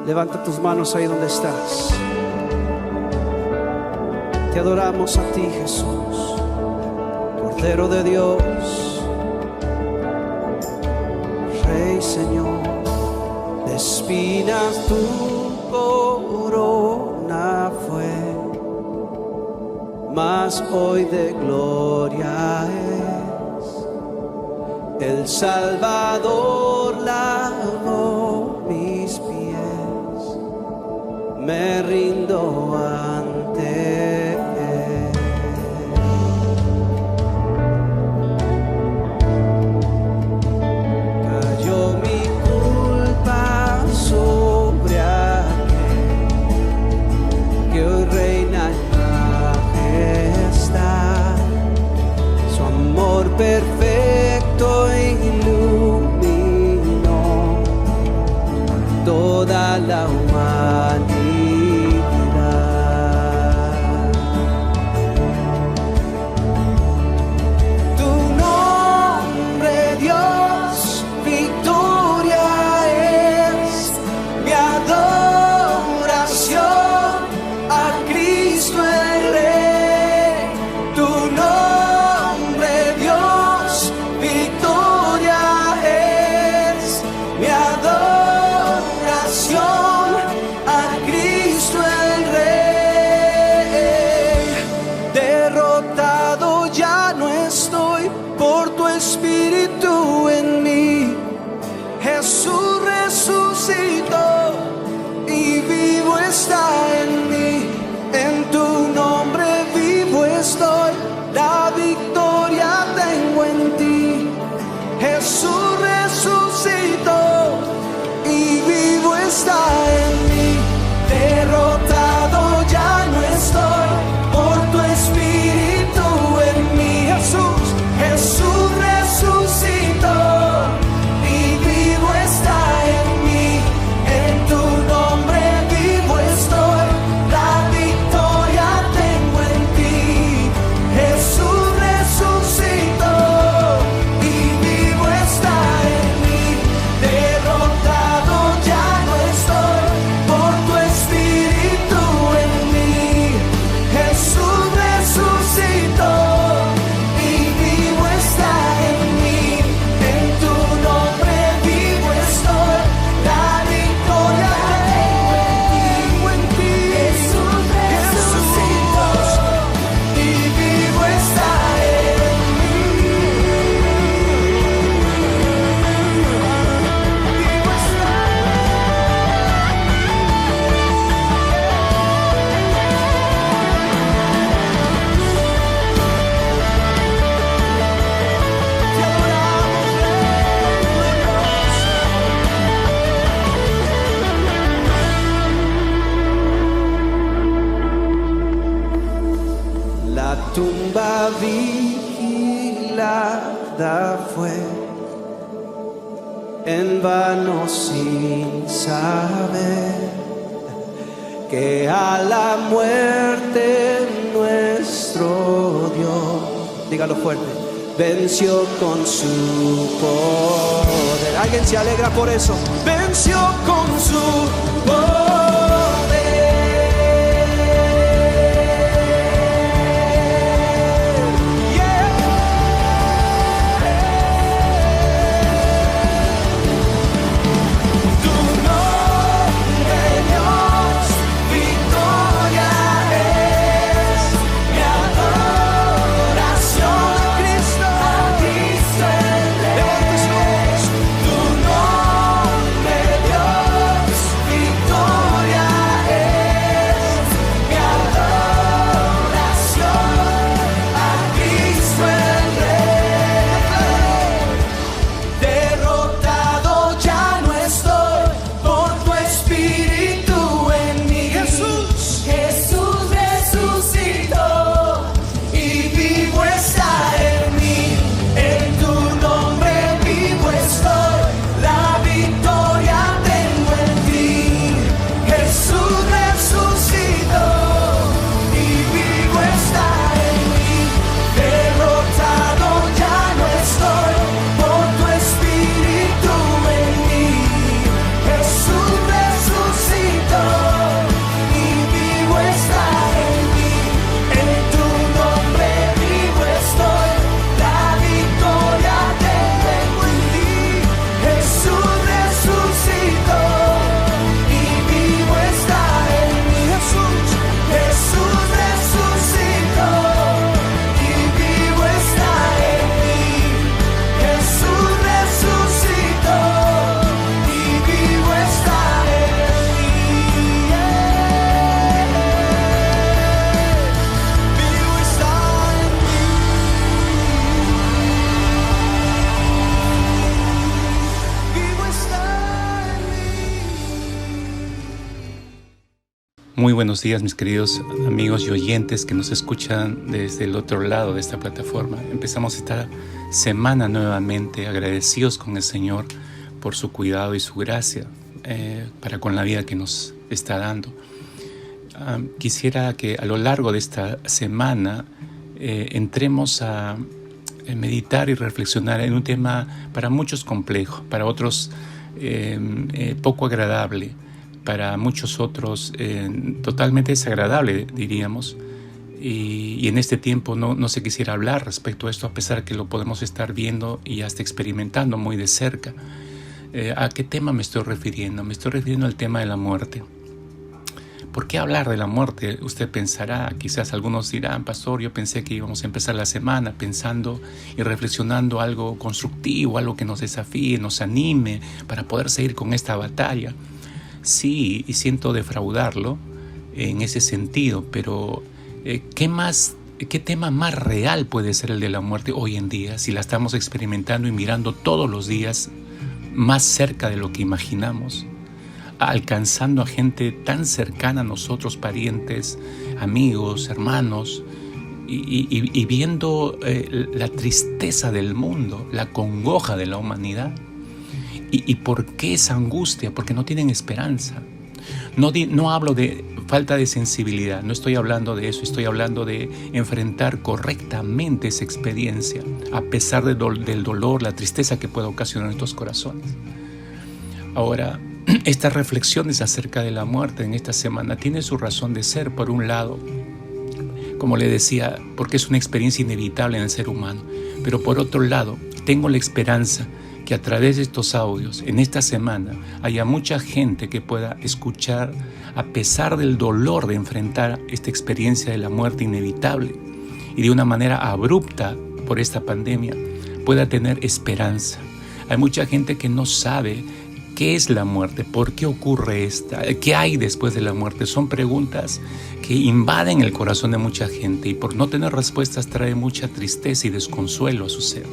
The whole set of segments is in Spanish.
Levanta tus manos ahí donde estás. Te adoramos a ti, Jesús, Cordero de Dios, Rey, Señor. De espinas tu corona fue, mas hoy de gloria es. El Salvador lavó mis pies, me rindo ante Él. Cayó mi culpa sobre aquel que hoy reina en majestad. Su amor perfecto iluminó toda la humanidad. Espíritu en mí, Jesús resucitó y vivo está en mí. En tu nombre vivo estoy, la victoria tengo en ti. Jesús resucitó y vivo está en mí. Derrotado ya no estoy por tu Espíritu en mí. Jesús resucitó y vivo está en mí. En tu nombre vivo estoy, la victoria tengo en ti. Jesús resucitó y vivo está en mí. Derrotado ya no estoy por tu Espíritu en mí. Jesús resucitó. La tumba vigilada fue, en vano sin saber que a la muerte nuestro Dios, dígalo fuerte, venció con su poder. ¿Alguien se alegra por eso? Venció con su poder. Tu nombre, Dios, victoria. Muy buenos días, mis queridos amigos y oyentes que nos escuchan desde el otro lado de esta plataforma. Empezamos esta semana nuevamente agradecidos con el Señor por su cuidado y su gracia para con la vida que nos está dando. Quisiera que a lo largo de esta semana entremos a meditar y reflexionar en un tema para muchos complejo, para otros poco agradable, para muchos otros totalmente desagradable, diríamos. Y en este tiempo no se quisiera hablar respecto a esto, a pesar que lo podemos estar viendo y hasta experimentando muy de cerca. ¿A qué tema me estoy refiriendo? Me estoy refiriendo al tema de la muerte. ¿Por qué hablar de la muerte? Usted pensará, quizás algunos dirán, pastor, yo pensé que íbamos a empezar la semana pensando y reflexionando algo constructivo, algo que nos desafíe, nos anime para poder seguir con esta batalla. Sí, y siento defraudarlo en ese sentido, pero ¿qué tema más real puede ser el de la muerte hoy en día si la estamos experimentando y mirando todos los días más cerca de lo que imaginamos, alcanzando a gente tan cercana a nosotros, parientes, amigos, hermanos, y viendo la tristeza del mundo, la congoja de la humanidad? ¿Y por qué esa angustia? Porque no tienen esperanza. No hablo de falta de sensibilidad, no estoy hablando de eso, estoy hablando de enfrentar correctamente esa experiencia, a pesar del dolor, la tristeza que puede ocasionar en estos corazones. Ahora, estas reflexiones acerca de la muerte en esta semana tienen su razón de ser, por un lado, como le decía, porque es una experiencia inevitable en el ser humano, pero por otro lado, tengo la esperanza que a través de estos audios, en esta semana, haya mucha gente que pueda escuchar, a pesar del dolor de enfrentar esta experiencia de la muerte inevitable y de una manera abrupta por esta pandemia, pueda tener esperanza. Hay mucha gente que no sabe qué es la muerte, por qué ocurre esta, qué hay después de la muerte. Son preguntas que invaden el corazón de mucha gente y por no tener respuestas trae mucha tristeza y desconsuelo a su ser.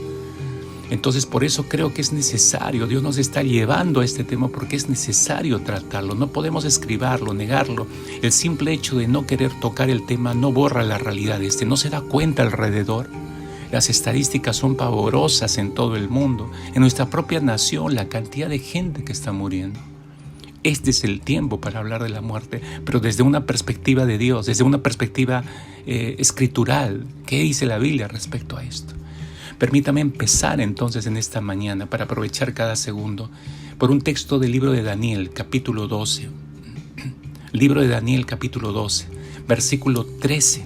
Entonces, por eso creo que es necesario, Dios nos está llevando a este tema porque es necesario tratarlo. No podemos esquivarlo, negarlo. El simple hecho de no querer tocar el tema no borra la realidad. No se da cuenta alrededor. Las estadísticas son pavorosas en todo el mundo. En nuestra propia nación, la cantidad de gente que está muriendo. Este es el tiempo para hablar de la muerte, pero desde una perspectiva de Dios, desde una perspectiva escritural. ¿Qué dice la Biblia respecto a esto? Permítame empezar entonces en esta mañana para aprovechar cada segundo por un texto del libro de Daniel, capítulo 12. Libro de Daniel, capítulo 12, versículo 13.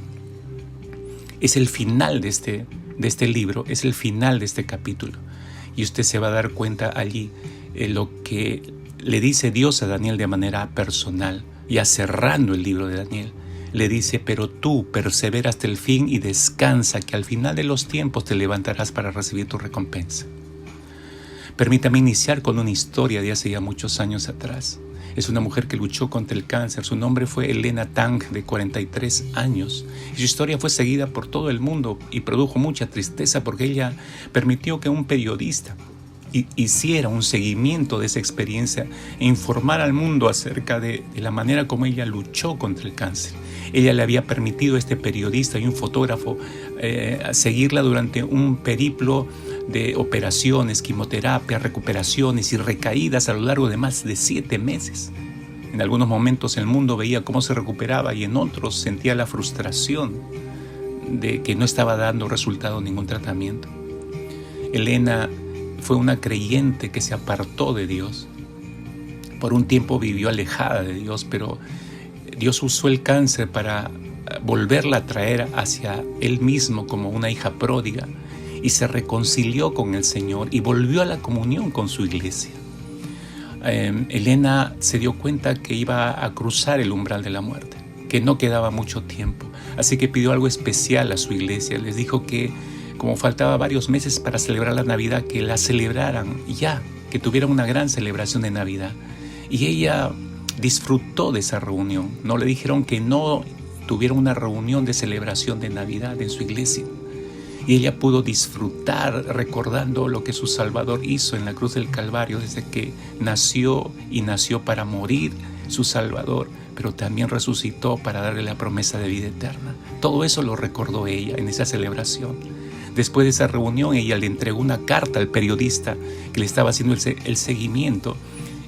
Es el final de este libro, es el final de este capítulo. Y usted se va a dar cuenta allí lo que le dice Dios a Daniel de manera personal, ya cerrando el libro de Daniel. Le dice, pero tú persevera hasta el fin y descansa, que al final de los tiempos te levantarás para recibir tu recompensa. Permítame iniciar con una historia de hace ya muchos años atrás. Es una mujer que luchó contra el cáncer. Su nombre fue Elena Tang, de 43 años. Y su historia fue seguida por todo el mundo y produjo mucha tristeza porque ella permitió que un periodista hiciera un seguimiento de esa experiencia e informar al mundo acerca de la manera como ella luchó contra el cáncer. Ella le había permitido a este periodista y un fotógrafo seguirla durante un periplo de operaciones, quimioterapia, recuperaciones y recaídas a lo largo de más de 7 meses. En algunos momentos el mundo veía cómo se recuperaba y en otros sentía la frustración de que no estaba dando resultado ningún tratamiento. Elena fue una creyente que se apartó de Dios. Por un tiempo vivió alejada de Dios, pero Dios usó el cáncer para volverla a traer hacia Él mismo como una hija pródiga y se reconcilió con el Señor y volvió a la comunión con su iglesia. Elena se dio cuenta que iba a cruzar el umbral de la muerte, que no quedaba mucho tiempo, así que pidió algo especial a su iglesia. Les dijo que como faltaba varios meses para celebrar la Navidad, que la celebraran ya, que tuvieran una gran celebración de Navidad. Y ella disfrutó de esa reunión. No le dijeron que no tuviera una reunión de celebración de Navidad en su iglesia. Y ella pudo disfrutar recordando lo que su Salvador hizo en la cruz del Calvario desde que nació y nació para morir su Salvador, pero también resucitó para darle la promesa de vida eterna. Todo eso lo recordó ella en esa celebración. Después de esa reunión, ella le entregó una carta al periodista que le estaba haciendo el seguimiento,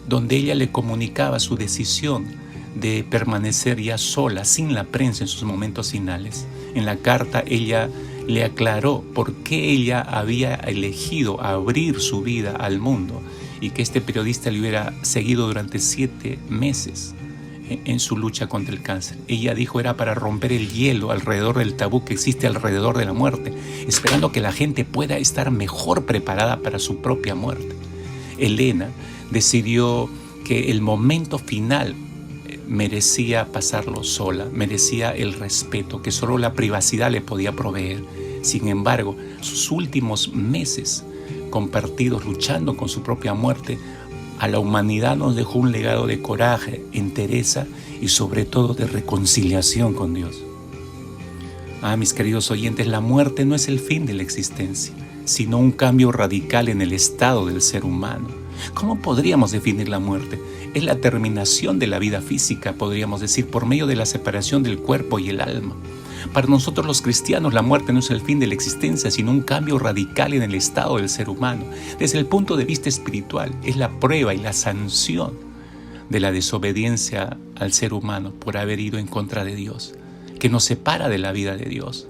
donde ella le comunicaba su decisión de permanecer ya sola, sin la prensa en sus momentos finales. En la carta ella le aclaró por qué ella había elegido abrir su vida al mundo y que este periodista le hubiera seguido durante 7 meses en su lucha contra el cáncer. Ella dijo era para romper el hielo alrededor del tabú que existe alrededor de la muerte, esperando que la gente pueda estar mejor preparada para su propia muerte. Elena decidió que el momento final merecía pasarlo sola, merecía el respeto que solo la privacidad le podía proveer. Sin embargo, sus últimos meses compartidos luchando con su propia muerte, a la humanidad nos dejó un legado de coraje, entereza y sobre todo de reconciliación con Dios. Mis queridos oyentes, la muerte no es el fin de la existencia, sino un cambio radical en el estado del ser humano. ¿Cómo podríamos definir la muerte? Es la terminación de la vida física, podríamos decir, por medio de la separación del cuerpo y el alma. Para nosotros los cristianos, la muerte no es el fin de la existencia, sino un cambio radical en el estado del ser humano. Desde el punto de vista espiritual, es la prueba y la sanción de la desobediencia al ser humano por haber ido en contra de Dios, que nos separa de la vida de Dios.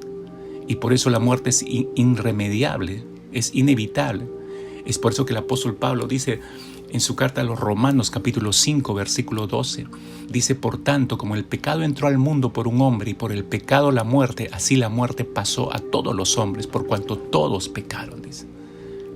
Y por eso la muerte es irremediable, es inevitable. Es por eso que el apóstol Pablo dice en su carta a los Romanos capítulo 5 versículo 12, dice: por tanto, como el pecado entró al mundo por un hombre y por el pecado la muerte, así la muerte pasó a todos los hombres por cuanto todos pecaron, dice.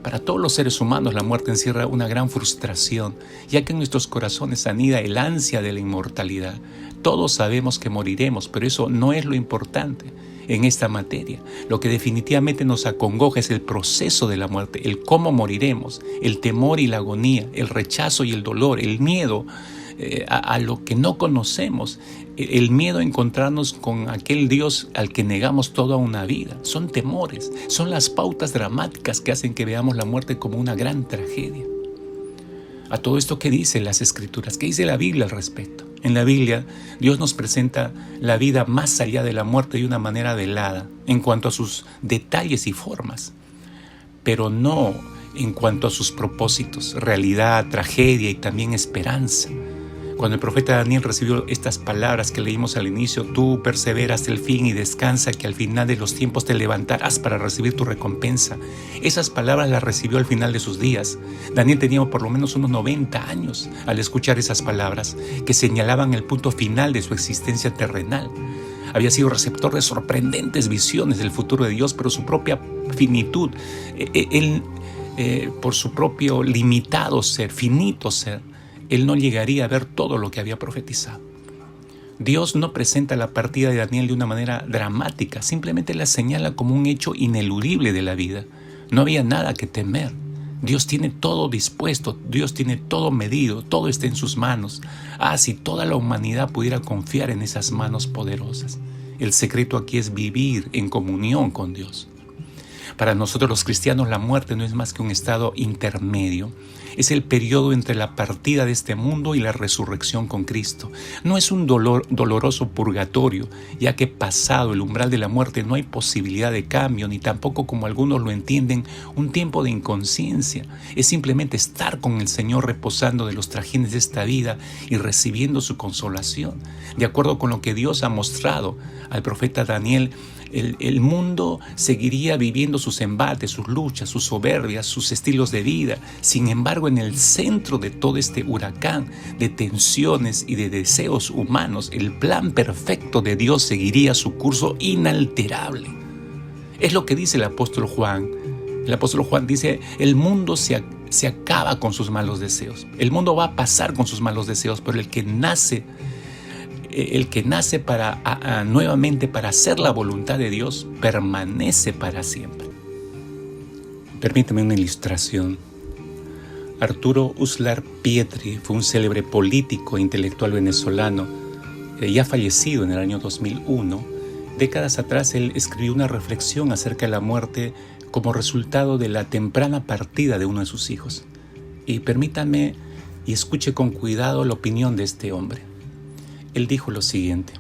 Para todos los seres humanos la muerte encierra una gran frustración, ya que en nuestros corazones anida el ansia de la inmortalidad. Todos sabemos que moriremos, pero eso no es lo importante en esta materia. Lo que definitivamente nos acongoja es el proceso de la muerte, el cómo moriremos, el temor y la agonía, el rechazo y el dolor, el miedo a lo que no conocemos, el miedo a encontrarnos con aquel Dios al que negamos toda una vida. Son temores, son las pautas dramáticas que hacen que veamos la muerte como una gran tragedia. A todo esto, ¿qué dicen las Escrituras? ¿Qué dice la Biblia al respecto? En la Biblia, Dios nos presenta la vida más allá de la muerte de una manera velada en cuanto a sus detalles y formas, pero no en cuanto a sus propósitos, realidad, tragedia y también esperanza. Cuando el profeta Daniel recibió estas palabras que leímos al inicio: tú persevera hasta el fin y descansa, que al final de los tiempos te levantarás para recibir tu recompensa. Esas palabras las recibió al final de sus días. Daniel tenía por lo menos unos 90 años al escuchar esas palabras que señalaban el punto final de su existencia terrenal. Había sido receptor de sorprendentes visiones del futuro de Dios, pero su propia finitud, por su propio limitado ser, finito ser, él no llegaría a ver todo lo que había profetizado. Dios no presenta la partida de Daniel de una manera dramática, simplemente la señala como un hecho ineludible de la vida. No había nada que temer. Dios tiene todo dispuesto, Dios tiene todo medido, todo está en sus manos. Si toda la humanidad pudiera confiar en esas manos poderosas. El secreto aquí es vivir en comunión con Dios. Para nosotros los cristianos, la muerte no es más que un estado intermedio. Es el periodo entre la partida de este mundo y la resurrección con Cristo. No es un doloroso purgatorio, ya que pasado el umbral de la muerte no hay posibilidad de cambio, ni tampoco, como algunos lo entienden, un tiempo de inconsciencia. Es simplemente estar con el Señor reposando de los trajines de esta vida y recibiendo su consolación. De acuerdo con lo que Dios ha mostrado al profeta Daniel, el mundo seguiría viviendo sus embates, sus luchas, sus soberbias, sus estilos de vida. Sin embargo, en el centro de todo este huracán de tensiones y de deseos humanos, el plan perfecto de Dios seguiría su curso inalterable. Es lo que dice el apóstol Juan. El apóstol Juan dice: el mundo se acaba con sus malos deseos. El mundo va a pasar con sus malos deseos, pero el que nace nuevamente para hacer la voluntad de Dios permanece para siempre. Permítame una ilustración. Arturo Uslar Pietri fue un célebre político e intelectual venezolano, ya fallecido en el año 2001. Décadas atrás él escribió una reflexión acerca de la muerte como resultado de la temprana partida de uno de sus hijos. Y permítame y escuche con cuidado la opinión de este hombre. Él dijo lo siguiente: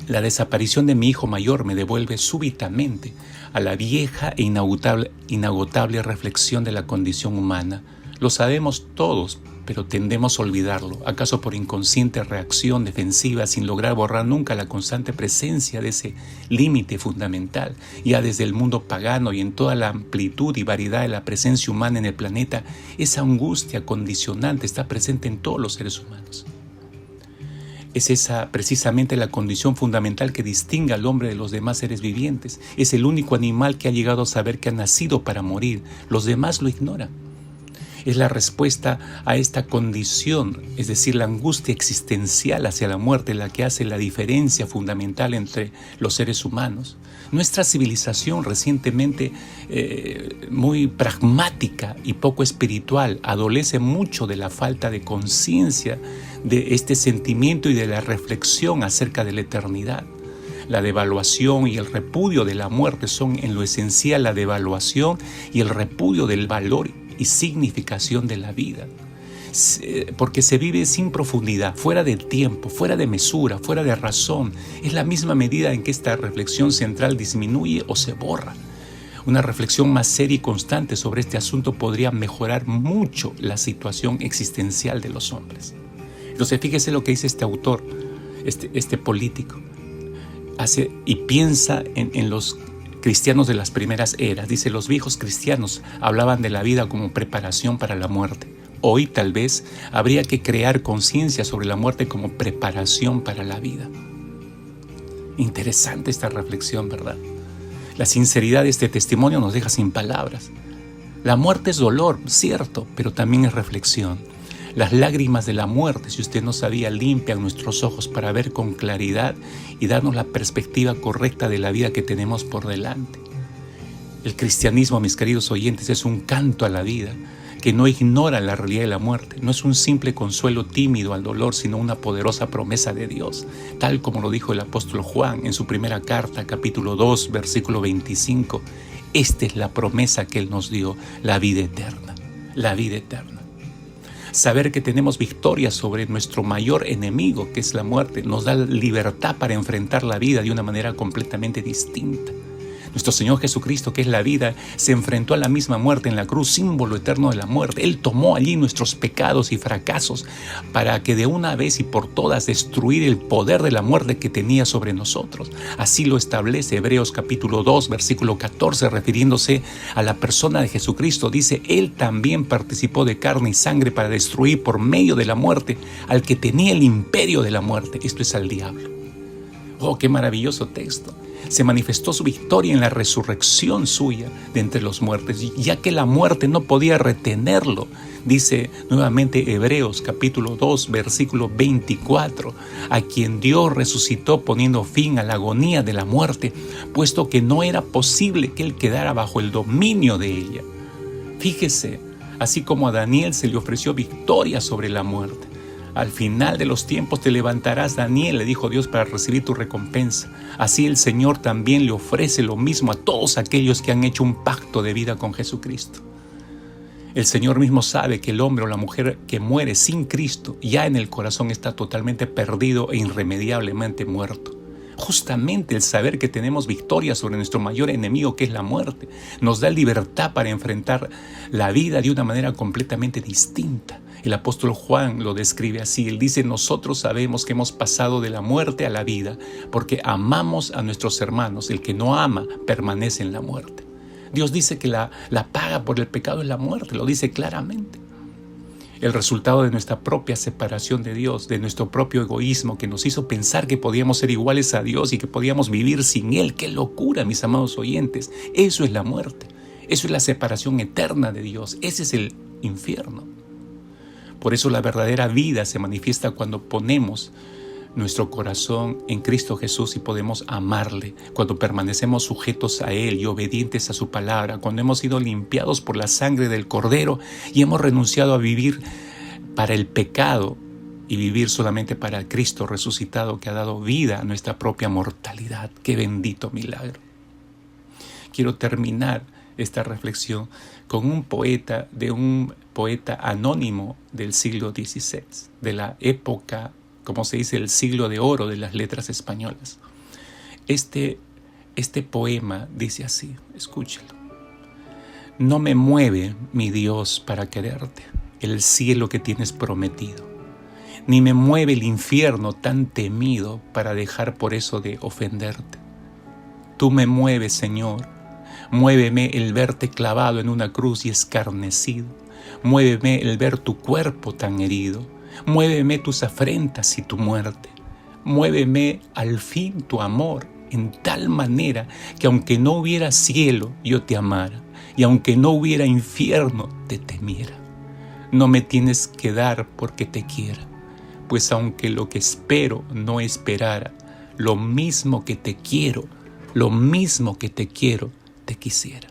la desaparición de mi hijo mayor me devuelve súbitamente a la vieja e inagotable reflexión de la condición humana. Lo sabemos todos, pero tendemos a olvidarlo, acaso por inconsciente reacción defensiva, sin lograr borrar nunca la constante presencia de ese límite fundamental. Ya desde el mundo pagano y en toda la amplitud y variedad de la presencia humana en el planeta, esa angustia condicionante está presente en todos los seres humanos. Es esa precisamente la condición fundamental que distingue al hombre de los demás seres vivientes. Es el único animal que ha llegado a saber que ha nacido para morir. Los demás lo ignoran. Es la respuesta a esta condición, es decir, la angustia existencial hacia la muerte, la que hace la diferencia fundamental entre los seres humanos. Nuestra civilización recientemente muy pragmática y poco espiritual adolece mucho de la falta de conciencia de este sentimiento y de la reflexión acerca de la eternidad. La devaluación y el repudio de la muerte son en lo esencial la devaluación y el repudio del valor y significación de la vida, porque se vive sin profundidad, fuera del tiempo, fuera de mesura, fuera de razón. Es la misma medida en que esta reflexión central disminuye o se borra. Una reflexión más seria y constante sobre este asunto podría mejorar mucho la situación existencial de los hombres. Entonces fíjese lo que dice este autor, este político, hace y piensa en los cristianos de las primeras eras. Dice: los viejos cristianos hablaban de la vida como preparación para la muerte. Hoy tal vez habría que crear conciencia sobre la muerte como preparación para la vida. Interesante esta reflexión, ¿verdad? La sinceridad de este testimonio nos deja sin palabras. La muerte es dolor, cierto, pero también es reflexión. Las lágrimas de la muerte, si usted no sabía, limpian nuestros ojos para ver con claridad y darnos la perspectiva correcta de la vida que tenemos por delante. El cristianismo, mis queridos oyentes, es un canto a la vida que no ignora la realidad de la muerte. No es un simple consuelo tímido al dolor, sino una poderosa promesa de Dios, tal como lo dijo el apóstol Juan en su primera carta, capítulo 2, versículo 25. Esta es la promesa que Él nos dio, la vida eterna, la vida eterna. Saber que tenemos victoria sobre nuestro mayor enemigo, que es la muerte, nos da libertad para enfrentar la vida de una manera completamente distinta. Nuestro Señor Jesucristo, que es la vida, se enfrentó a la misma muerte en la cruz, símbolo eterno de la muerte. Él tomó allí nuestros pecados y fracasos para que de una vez y por todas destruir el poder de la muerte que tenía sobre nosotros. Así lo establece Hebreos capítulo 2, versículo 14, refiriéndose a la persona de Jesucristo. Dice: Él también participó de carne y sangre para destruir por medio de la muerte al que tenía el imperio de la muerte. Esto es al diablo. Oh, qué maravilloso texto. Se manifestó su victoria en la resurrección suya de entre los muertos, ya que la muerte no podía retenerlo. Dice nuevamente Hebreos capítulo 2, versículo 24, a quien Dios resucitó poniendo fin a la agonía de la muerte, puesto que no era posible que él quedara bajo el dominio de ella. Fíjese, así como a Daniel se le ofreció victoria sobre la muerte. Al final de los tiempos te levantarás, Daniel, le dijo Dios, para recibir tu recompensa. Así el Señor también le ofrece lo mismo a todos aquellos que han hecho un pacto de vida con Jesucristo. El Señor mismo sabe que el hombre o la mujer que muere sin Cristo ya en el corazón está totalmente perdido e irremediablemente muerto. Justamente el saber que tenemos victoria sobre nuestro mayor enemigo, que es la muerte, nos da libertad para enfrentar la vida de una manera completamente distinta. El apóstol Juan lo describe así. Él dice: nosotros sabemos que hemos pasado de la muerte a la vida porque amamos a nuestros hermanos. El que no ama permanece en la muerte. Dios dice que la paga por el pecado es la muerte, lo dice claramente. El resultado de nuestra propia separación de Dios, de nuestro propio egoísmo que nos hizo pensar que podíamos ser iguales a Dios y que podíamos vivir sin Él. ¡Qué locura, mis amados oyentes! Eso es la muerte. Eso es la separación eterna de Dios. Ese es el infierno. Por eso la verdadera vida se manifiesta cuando ponemos nuestro corazón en Cristo Jesús y podemos amarle, cuando permanecemos sujetos a Él y obedientes a su palabra, cuando hemos sido limpiados por la sangre del Cordero y hemos renunciado a vivir para el pecado y vivir solamente para el Cristo resucitado que ha dado vida a nuestra propia mortalidad. ¡Qué bendito milagro! Quiero terminar esta reflexión con un poeta anónimo del siglo XVI, de la época como se dice, el siglo de oro de las letras españolas. Este poema dice así, escúchelo. No me mueve, mi Dios, para quererte, el cielo que tienes prometido, ni me mueve el infierno tan temido para dejar por eso de ofenderte. Tú me mueves, Señor, muéveme el verte clavado en una cruz y escarnecido, muéveme el ver tu cuerpo tan herido, muéveme tus afrentas y tu muerte, muéveme al fin tu amor en tal manera que aunque no hubiera cielo yo te amara y aunque no hubiera infierno te temiera. No me tienes que dar porque te quiera, pues aunque lo que espero no esperara, lo mismo que te quiero, te quisiera.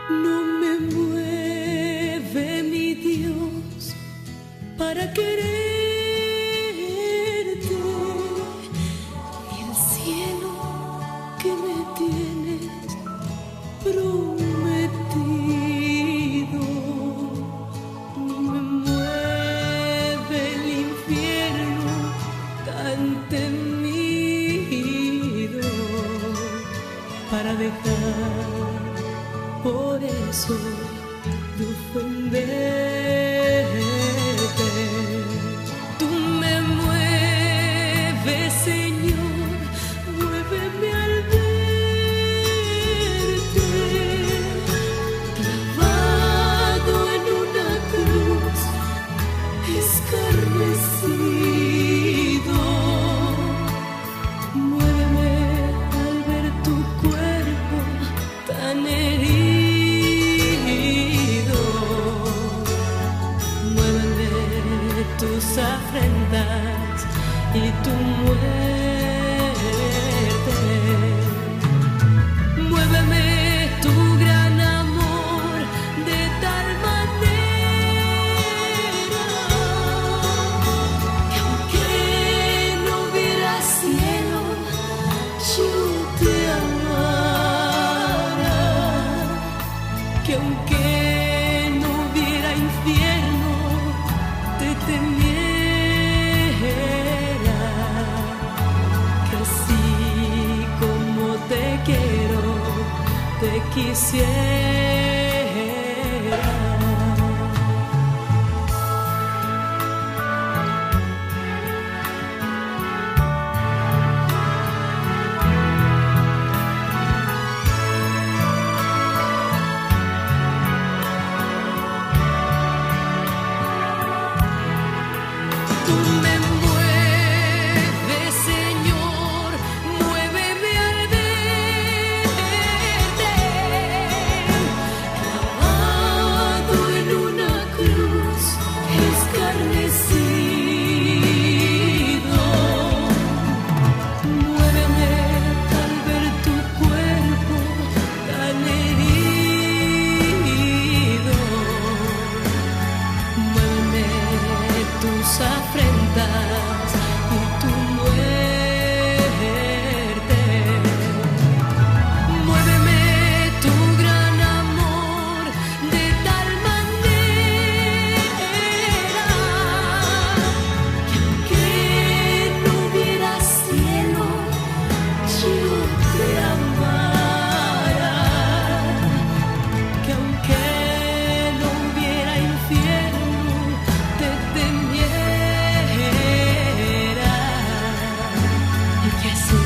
No me mueve mi Dios para quererte, y el cielo que me tienes prometido. No me mueve el infierno tan temido para dejar por eso de ofenderte. Tú me mueves, Señor, muéveme al verte clavado en una cruz, escarnecido. Muéveme al ver tu cuerpo tan herido, muéveme tus afrentas y tu muerte, muéveme tu gran amor de tal manera que aunque no hubiera cielo yo te amara, que aunque no hubiera infierno te temiera, que así como te quiero te quisiera. Tú me mueves, Señor, muéveme al verte clavado en una cruz, escarnecido. Muéveme al ver tu cuerpo tan herido, muéveme tus afrentas y tu muerte, muéveme tu gran amor de tal manera que aunque no hubiera cielo yo te amara, que aunque no hubiera infierno te temiera, y que así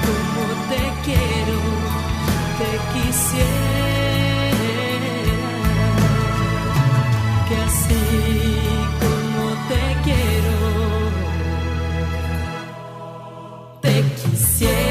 como te quiero te quisiera, que así como te quiero te quisiera.